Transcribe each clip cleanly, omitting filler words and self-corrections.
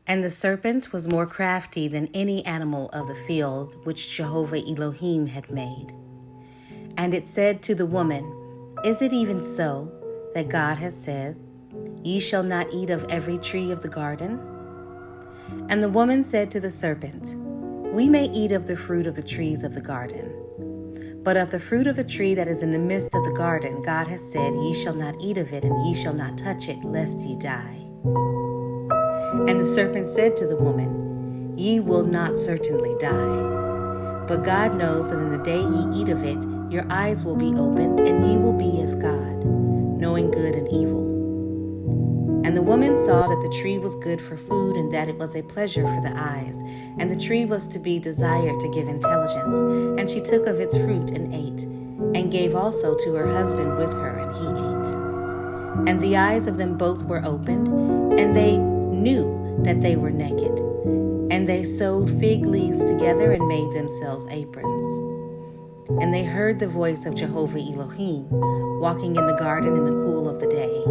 And the serpent was more crafty than any animal of the field which Jehovah Elohim had made. And it said to the woman, Is it even so that God has said, Ye shall not eat of every tree of the garden? And the woman said to the serpent, We may eat of the fruit of the trees of the garden. But of the fruit of the tree that is in the midst of the garden, God has said, Ye shall not eat of it, and ye shall not touch it, lest ye die. And the serpent said to the woman, Ye will not certainly die. But God knows that in the day ye eat of it, your eyes will be opened, and ye will be as God, knowing good and evil. And the woman saw that the tree was good for food, and that it was a pleasure for the eyes, and the tree was to be desired to give intelligence. And she took of its fruit and ate, and gave also to her husband with her, and he ate. And the eyes of them both were opened, and they knew that they were naked. And they sewed fig leaves together and made themselves aprons. And they heard the voice of Jehovah Elohim, walking in the garden in the cool of the day.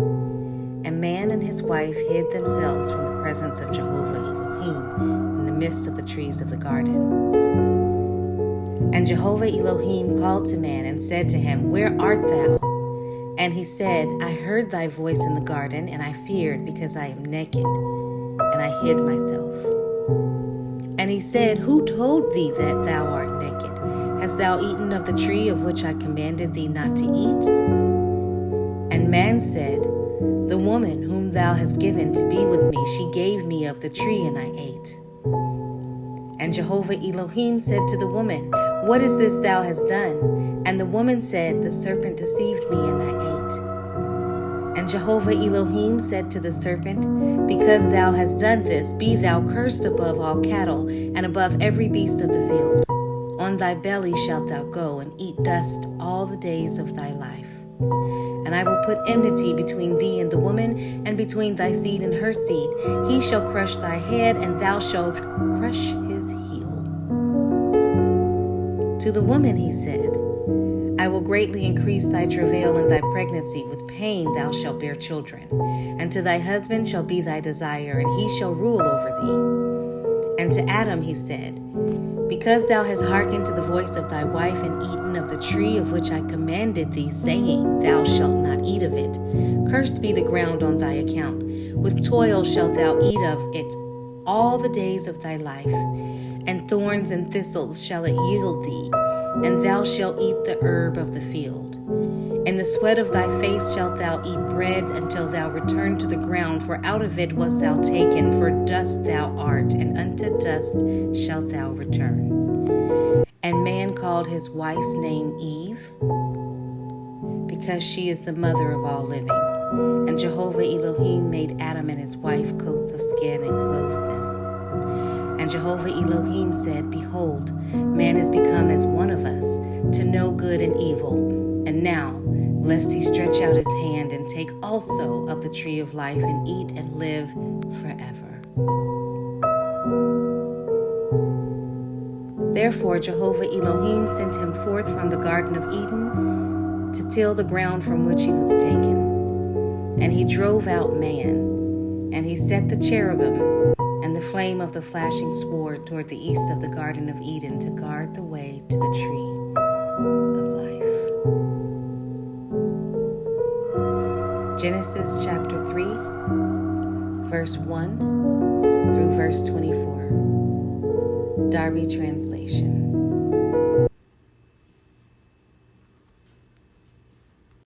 And man and his wife hid themselves from the presence of Jehovah Elohim in the midst of the trees of the garden. And Jehovah Elohim called to man and said to him, Where art thou? And he said, I heard thy voice in the garden, and I feared, because I am naked, and I hid myself. And he said, Who told thee that thou art naked? Hast thou eaten of the tree of which I commanded thee not to eat? And man said, The woman whom thou hast given to be with me, she gave me of the tree, and I ate. And Jehovah Elohim said to the woman, What is this thou hast done? And the woman said, The serpent deceived me, and I ate. And Jehovah Elohim said to the serpent, Because thou hast done this, be thou cursed above all cattle, and above every beast of the field. On thy belly shalt thou go, and eat dust all the days of thy life. And I will put enmity between thee and the woman, and between thy seed and her seed. He shall crush thy head, and thou shalt crush his heel. To the woman he said, I will greatly increase thy travail in thy pregnancy. With pain thou shalt bear children. And to thy husband shall be thy desire, and he shall rule over thee. And to Adam he said, Because thou hast hearkened to the voice of thy wife, and eaten of the tree of which I commanded thee, saying, Thou shalt not eat of it, cursed be the ground on thy account. With toil shalt thou eat of it all the days of thy life, and thorns and thistles shall it yield thee, and thou shalt eat the herb of the field. In the sweat of thy face shalt thou eat bread until thou return to the ground, for out of it wast thou taken, for dust thou art, and unto dust shalt thou return. And man called his wife's name Eve, because she is the mother of all living. And Jehovah Elohim made Adam and his wife coats of skin, and clothed them. And Jehovah Elohim said, Behold, man is become as one of us, to know good and evil. And now, lest he stretch out his hand and take also of the tree of life, and eat and live forever. Therefore Jehovah Elohim sent him forth from the Garden of Eden to till the ground from which he was taken. And he drove out man, and he set the cherubim and the flame of the flashing sword toward the east of the Garden of Eden, to guard the way to the tree of life. Genesis chapter 3, verse 1 through verse 24. Darby translation.